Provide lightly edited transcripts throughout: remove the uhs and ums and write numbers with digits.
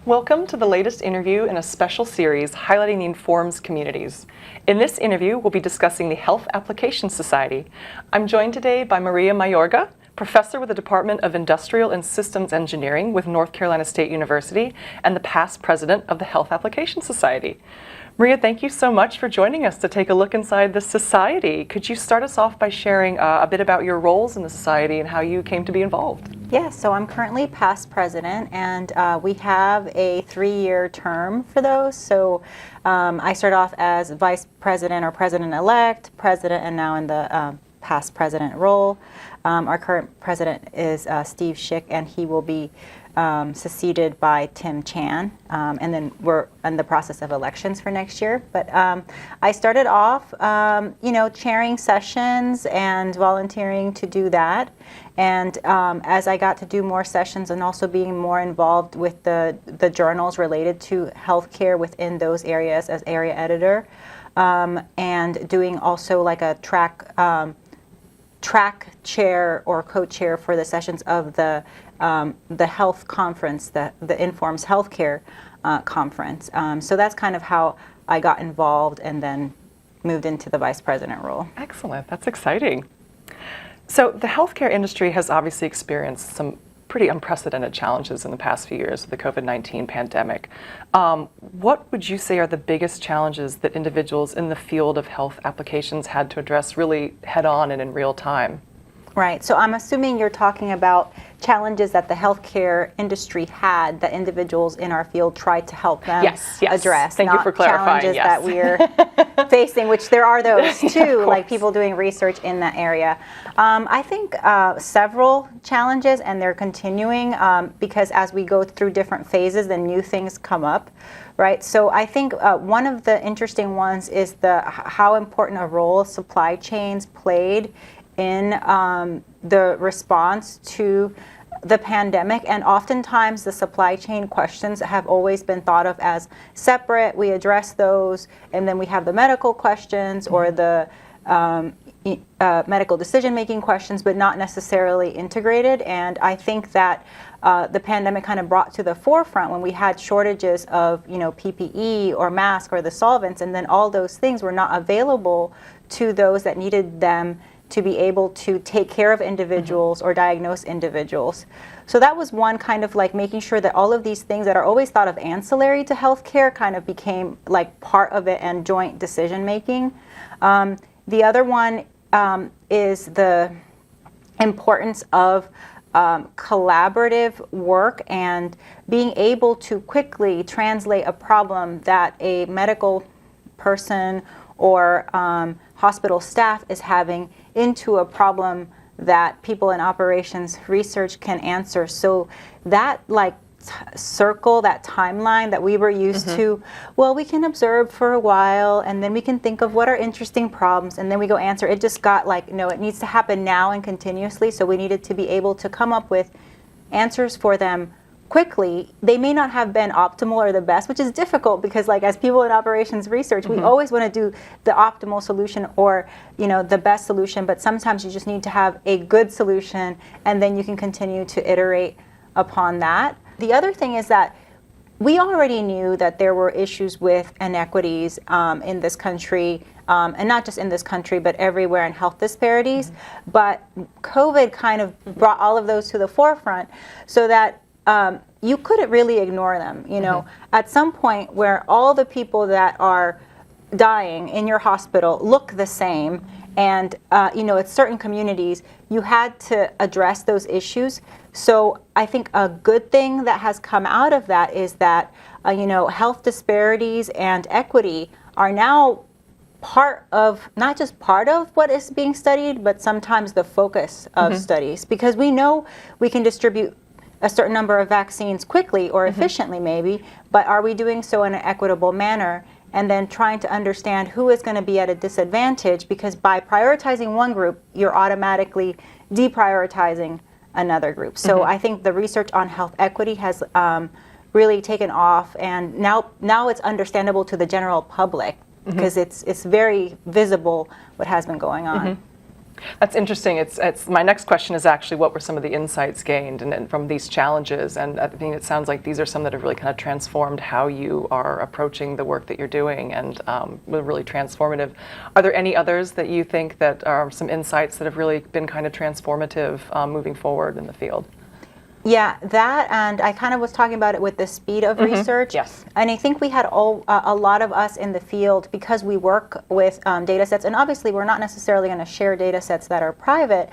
Welcome to the latest interview in a special series highlighting the Informs communities. In this interview, we'll be discussing the Health Applications Society. I'm joined today by Mayorga, professor with the Department of Industrial and Systems Engineering with North Carolina State University and the past president of the Health Applications Society. Maria, thank you so much for joining us to take a look inside the society. Could you start us off by sharing a bit about your roles in the society and how you came to be involved? Yeah, so I'm currently past president, and we have a 3-year term for those. So I started off as vice president or president-elect, president, and now in the past president role. Our current president is Steve Schick, and he will be succeeded by Tim Chan, and then we're in the process of elections for next year. But I started off, chairing sessions and volunteering to do that. And as I got to do more sessions and also being more involved with the journals related to healthcare within those areas as area editor, and doing also like a track chair or co-chair for the sessions of the health conference, the Informs Healthcare conference. So that's kind of how I got involved and then moved into the vice president role. Excellent, that's exciting. So the healthcare industry has obviously experienced some pretty unprecedented challenges in the past few years of the COVID-19 pandemic. What would you say are the biggest challenges that individuals in the field of health applications had to address really head on and in real time? Right, so I'm assuming you're talking about challenges that the healthcare industry had that individuals in our field tried to help them address. Thank you for clarifying. Challenges that we're facing, which there are those too, like people doing research in that area. I think several challenges, and they're continuing because as we go through different phases, then new things come up. Right, so I think one of the interesting ones is how important a role supply chains played in the response to the pandemic, and oftentimes the supply chain questions have always been thought of as separate. We address those, and then we have the medical questions or the medical decision-making questions, but not necessarily integrated. And I think that the pandemic kind of brought to the forefront when we had shortages of PPE or mask or the solvents, and then all those things were not available to those that needed them to be able to take care of individuals or diagnose individuals. So that was one kind of like making sure that all of these things that are always thought of ancillary to healthcare kind of became like part of it and joint decision making. The other one is the importance of collaborative work and being able to quickly translate a problem that a medical person or hospital staff is having into a problem that people in operations research can answer. So that circle, that timeline that we were used to, well, we can observe for a while and then we can think of what are interesting problems and then we go answer. It just got it needs to happen now and continuously. So we needed to be able to come up with answers for them quickly. They may not have been optimal or the best, which is difficult because as people in operations research, we always want to do the optimal solution or the best solution, but sometimes you just need to have a good solution and then you can continue to iterate upon that. The other thing is that we already knew that there were issues with inequities in this country, and not just in this country, but everywhere in health disparities. But COVID kind of brought all of those to the forefront so that you couldn't really ignore them. At some point where all the people that are dying in your hospital look the same, and it's certain communities, you had to address those issues. So I think a good thing that has come out of that is that health disparities and equity are now not just part of what is being studied, but sometimes the focus of studies, because we know we can distribute a certain number of vaccines quickly or efficiently maybe, but are we doing so in an equitable manner? And then trying to understand who is going to be at a disadvantage, because by prioritizing one group, you're automatically deprioritizing another group. So I think the research on health equity has really taken off, and now it's understandable to the general public because it's very visible what has been going on. That's interesting. It's my next question is actually what were some of the insights gained and from these challenges, and I think it sounds like these are some that have really kind of transformed how you are approaching the work that you're doing, and were really transformative. Are there any others that you think that are some insights that have really been kind of transformative moving forward in the field? Yeah, that, and I kind of was talking about it with the speed of research. Yes. And I think we had a lot of us in the field, because we work with data sets, and obviously we're not necessarily going to share data sets that are private,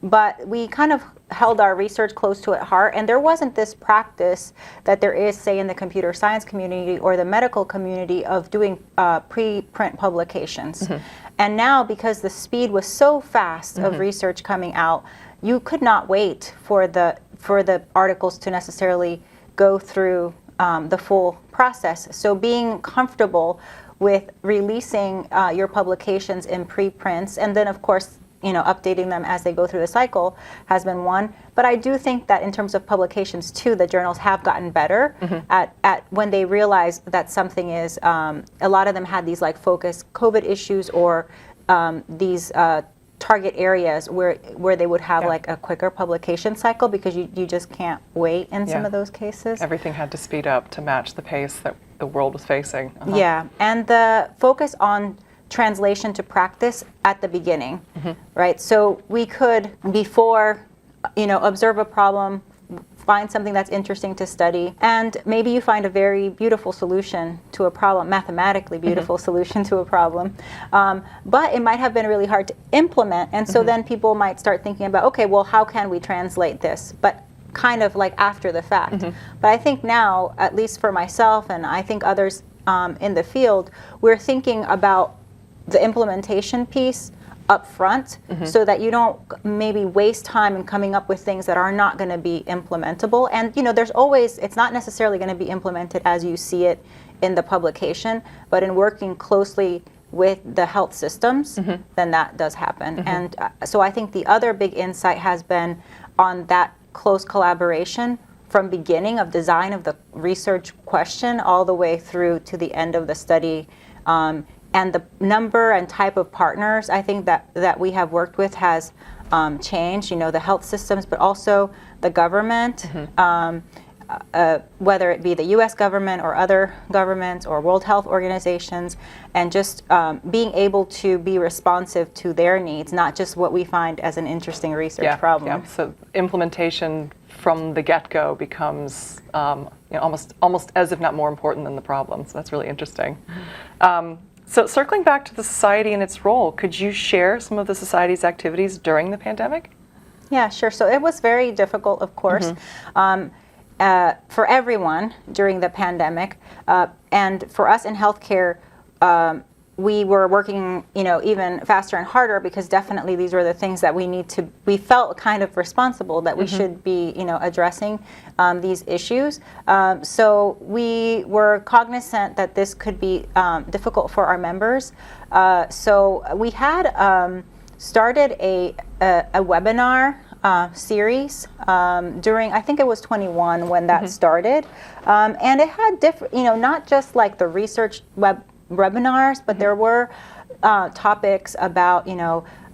but we kind of held our research close to at heart, and there wasn't this practice that there is, say, in the computer science community or the medical community of doing pre-print publications. And now, because the speed was so fast of research coming out, you could not wait for the articles to necessarily go through the full process. So being comfortable with releasing your publications in preprints, and then of course, updating them as they go through the cycle, has been one. But I do think that in terms of publications too, the journals have gotten better at when they realize that something is, a lot of them had these like focus COVID issues or these target areas where they would have like a quicker publication cycle, because you just can't wait in some of those cases. Everything had to speed up to match the pace that the world was facing. Yeah, and the focus on translation to practice at the beginning, right? So we could, before, observe a problem, find something that's interesting to study, and maybe you find a very beautiful solution to a problem, mathematically beautiful solution to a problem, but it might have been really hard to implement, and so then people might start thinking about, okay, well, how can we translate this? But kind of like after the fact. But I think now, at least for myself, and I think others in the field, we're thinking about the implementation piece up front, so that you don't maybe waste time in coming up with things that are not going to be implementable. And there's always, it's not necessarily going to be implemented as you see it in the publication, but in working closely with the health systems, then that does happen. And so I think the other big insight has been on that close collaboration from beginning of design of the research question all the way through to the end of the study. And the number and type of partners I think that we have worked with has changed, the health systems, but also the government, whether it be the US government or other governments or World Health Organizations, and just being able to be responsive to their needs, not just what we find as an interesting research problem. Yeah, so implementation from the get-go becomes almost as if not more important than the problem. So that's really interesting. So circling back to the society and its role, could you share some of the society's activities during the pandemic? Yeah, sure. So it was very difficult, of course, for everyone during the pandemic. And for us in healthcare, we were working, even faster and harder, because definitely these were the things that we felt kind of responsible that we should be, addressing these issues. So we were cognizant that this could be difficult for our members. So we had started a webinar series during, I think it was 21 when that started. And it had different, not just like the research webinars, but there were topics about,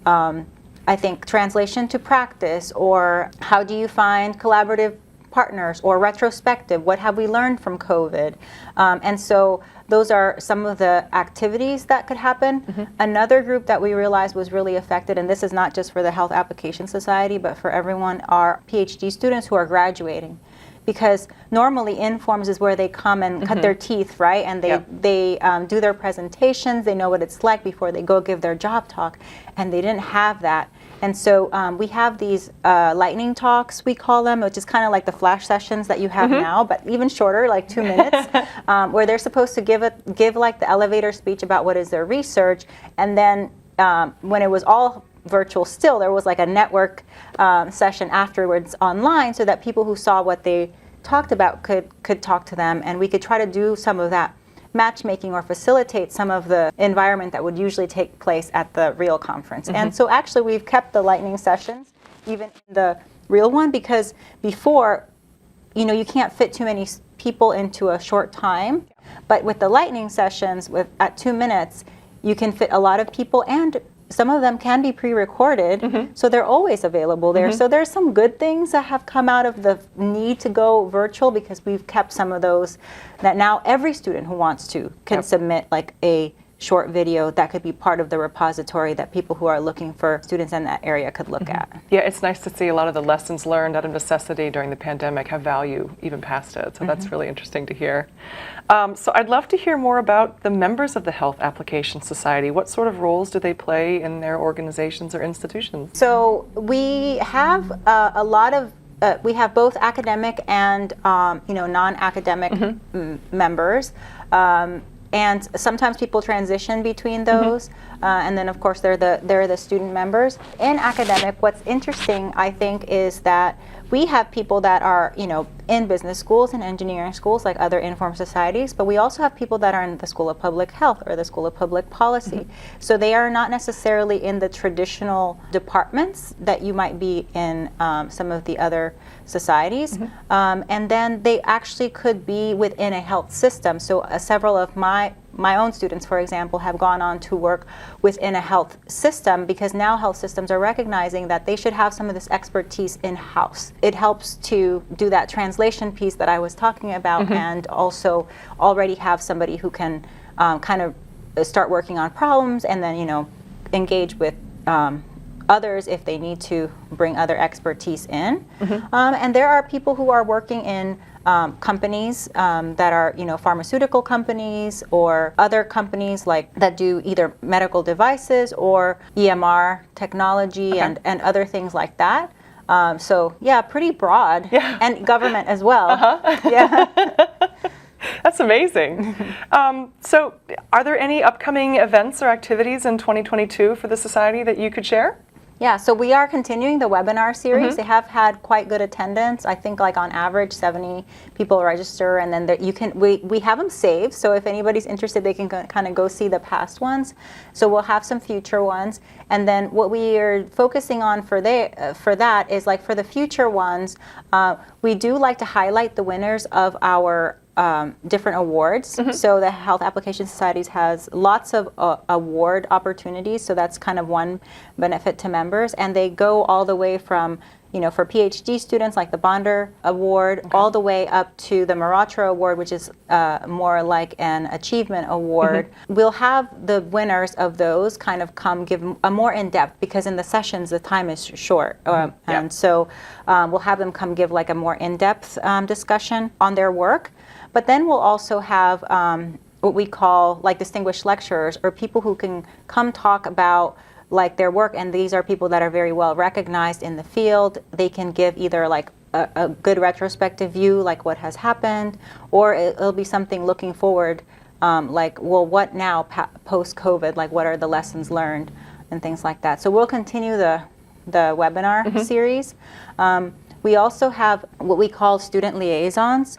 I think translation to practice, or how do you find collaborative partners, or retrospective, what have we learned from COVID? And so those are some of the activities that could happen. Another group that we realized was really affected, and this is not just for the Health Application Society, but for everyone, are PhD students who are graduating. Because normally Informs is where they come and cut their teeth, right? And they do their presentations, they know what it's like before they go give their job talk, and they didn't have that. And so we have these lightning talks, we call them, which is kind of like the flash sessions that you have now, but even shorter, like 2 minutes, where they're supposed to give like the elevator speech about what is their research. And then when it was all virtual still, there was like a network session afterwards online, so that people who saw what they talked about could talk to them, and we could try to do some of that matchmaking or facilitate some of the environment that would usually take place at the real conference. And so actually we've kept the lightning sessions even in the real one, because before, you can't fit too many people into a short time, but with the lightning sessions at 2 minutes, you can fit a lot of people, and some of them can be pre-recorded, so they're always available there. So there's some good things that have come out of the need to go virtual, because we've kept some of those that now every student who wants to can submit like a short video that could be part of the repository that people who are looking for students in that area could look at. Yeah, it's nice to see a lot of the lessons learned out of necessity during the pandemic have value even past it. So that's really interesting to hear. So I'd love to hear more about the members of the Health Application Society. What sort of roles do they play in their organizations or institutions? So we have a lot of we have both academic and non-academic members. And sometimes people transition between those, and then of course they're the student members. In academic, what's interesting, I think, is that we have people that are in business schools and engineering schools like other informed societies, but we also have people that are in the School of Public Health or the School of Public Policy. So they are not necessarily in the traditional departments that you might be in some of the other societies. And then they actually could be within a health system. So several of my own students, for example, have gone on to work within a health system, because now health systems are recognizing that they should have some of this expertise in-house. It helps to do that translation piece that I was talking about, and also already have somebody who can kind of start working on problems, and then engage with others if they need to bring other expertise in. And there are people who are working in companies that are pharmaceutical companies or other companies like that do either medical devices or EMR technology and other things like that. So yeah, pretty broad. And government as well. Yeah. That's amazing. So are there any upcoming events or activities in 2022 for the Society that you could share? Yeah, so we are continuing the webinar series. They have had quite good attendance. I think like on average 70 people register, and then we have them saved. So if anybody's interested, they can kind of go see the past ones. So we'll have some future ones. And then what we are focusing on for that is like for the future ones, we do like to highlight the winners of our different awards. So the Health Application Societies has lots of award opportunities, so that's kind of one benefit to members, and they go all the way from for PhD students like the Bonder Award, all the way up to the Maratra Award, which is more like an achievement award. We'll have the winners of those kind of come give a more in-depth, because in the sessions the time is short, and so we'll have them come give like a more in-depth discussion on their work. But then we'll also have what we call like distinguished lecturers, or people who can come talk about like their work, and these are people that are very well recognized in the field. They can give either like a good retrospective view, like what has happened, or it'll be something looking forward, like, well, what now post-COVID, like what are the lessons learned and things like that. So we'll continue the webinar series. We also have what we call student liaisons,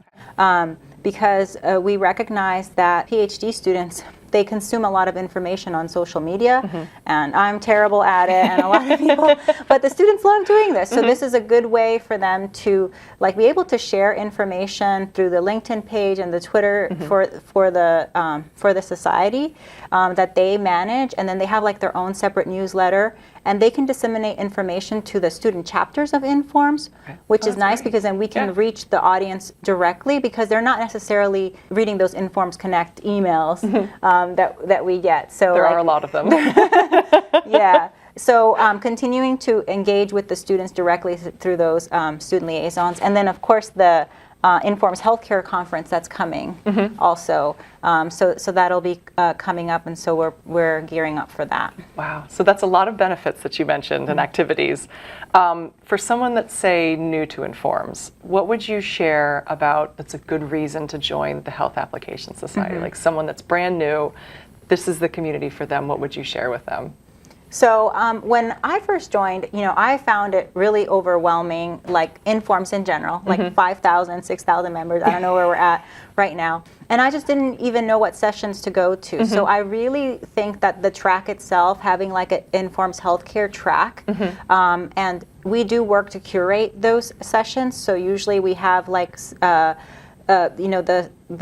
because we recognize that PhD students, they consume a lot of information on social media, and I'm terrible at it, and a lot of people, but the students love doing this. So this is a good way for them to like be able to share information through the LinkedIn page and the Twitter for the society that they manage, and then they have like their own separate newsletter, and they can disseminate information to the student chapters of Informs, which is nice, because then we can reach the audience directly, because they're not necessarily reading those Informs Connect emails that we get. So there are a lot of them. Yeah. So continuing to engage with the students directly through those student liaisons, and then of course the Informs Healthcare Conference that's coming also. So that'll be coming up, and so we're gearing up for that. Wow, so that's a lot of benefits that you mentioned and activities. For someone that's, say, new to Informs, what would you share about that's a good reason to join the Health Application Society? Like someone that's brand new, this is the community for them, what would you share with them? So when I first joined, I found it really overwhelming, like Informs in general, like 5,000, 6,000 members. I don't know where we're at right now. And I just didn't even know what sessions to go to. So I really think that the track itself, having like an Informs Healthcare track, and we do work to curate those sessions. So usually we have like, the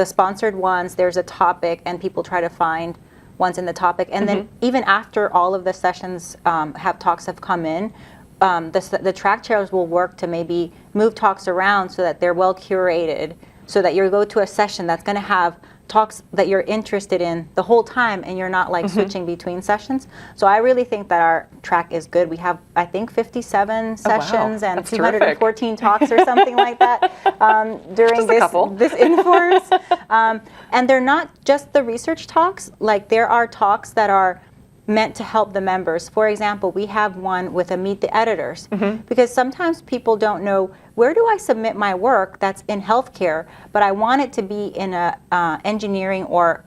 sponsored ones, there's a topic, and people try to find ones in the topic. And then even after all of the sessions talks have come in, the track chairs will work to maybe move talks around so that they're well curated, so that you go to a session that's going to have talks that you're interested in the whole time, and you're not like switching between sessions. So I really think that our track is good. We have, I think, 57 sessions and 214 talks or something like that during this Informs. And they're not just the research talks. Like, there are talks that are meant to help the members. For example, we have one with a Meet the Editors, because sometimes people don't know, where do I submit my work that's in healthcare, but I want it to be in a engineering or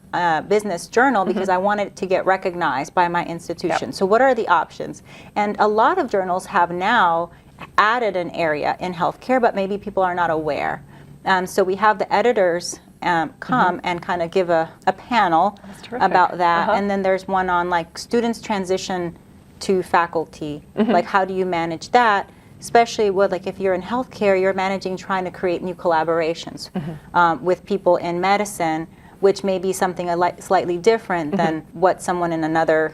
business journal because I want it to get recognized by my institution. So what are the options? And a lot of journals have now added an area in healthcare, but maybe people are not aware. So we have the editors come and kind of give a panel about that. And then there's one on like students transition to faculty, like how do you manage that? Especially with, like, if you're in healthcare, you're managing trying to create new collaborations with people in medicine, which may be something slightly different than what someone in another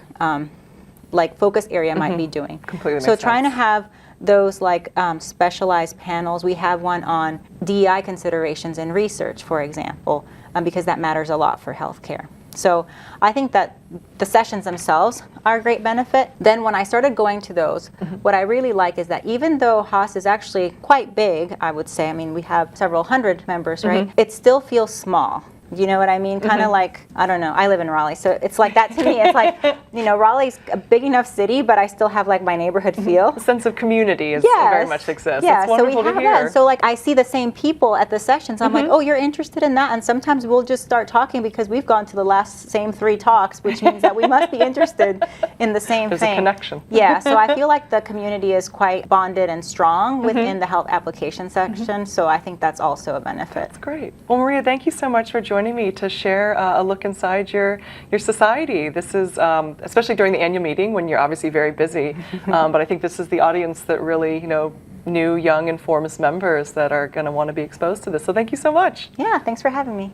like focus area might be doing. Completely so makes trying sense. to have those like specialized panels. We have one on DEI considerations in research, for example, because that matters a lot for healthcare. So I think that the sessions themselves are a great benefit. Then when I started going to those, what I really like is that even though Haas is actually quite big, I would say, I mean, we have several hundred members, right? It still feels small. You know what I mean? Kind of like, I don't know, I live in Raleigh, so it's like that to me. It's like, you know, Raleigh's a big enough city, but I still have like my neighborhood feel. A sense of community is very much exists. Yeah, It's wonderful so we have to hear. that. So like I see the same people at the sessions. I'm like, oh, you're interested in that? And sometimes we'll just start talking because we've gone to the same 3 talks, which means that we must be interested in the same There's thing. a connection. Yeah, so I feel like the community is quite bonded and strong within the health application section. So I think that's also a benefit. That's great. Well, Maria, thank you so much for joining me to share a look inside your society. This is, especially during the annual meeting when you're obviously very busy, but I think this is the audience that really, you know, new, young, Informs members that are going to want to be exposed to this. So thank you so much. Yeah, thanks for having me.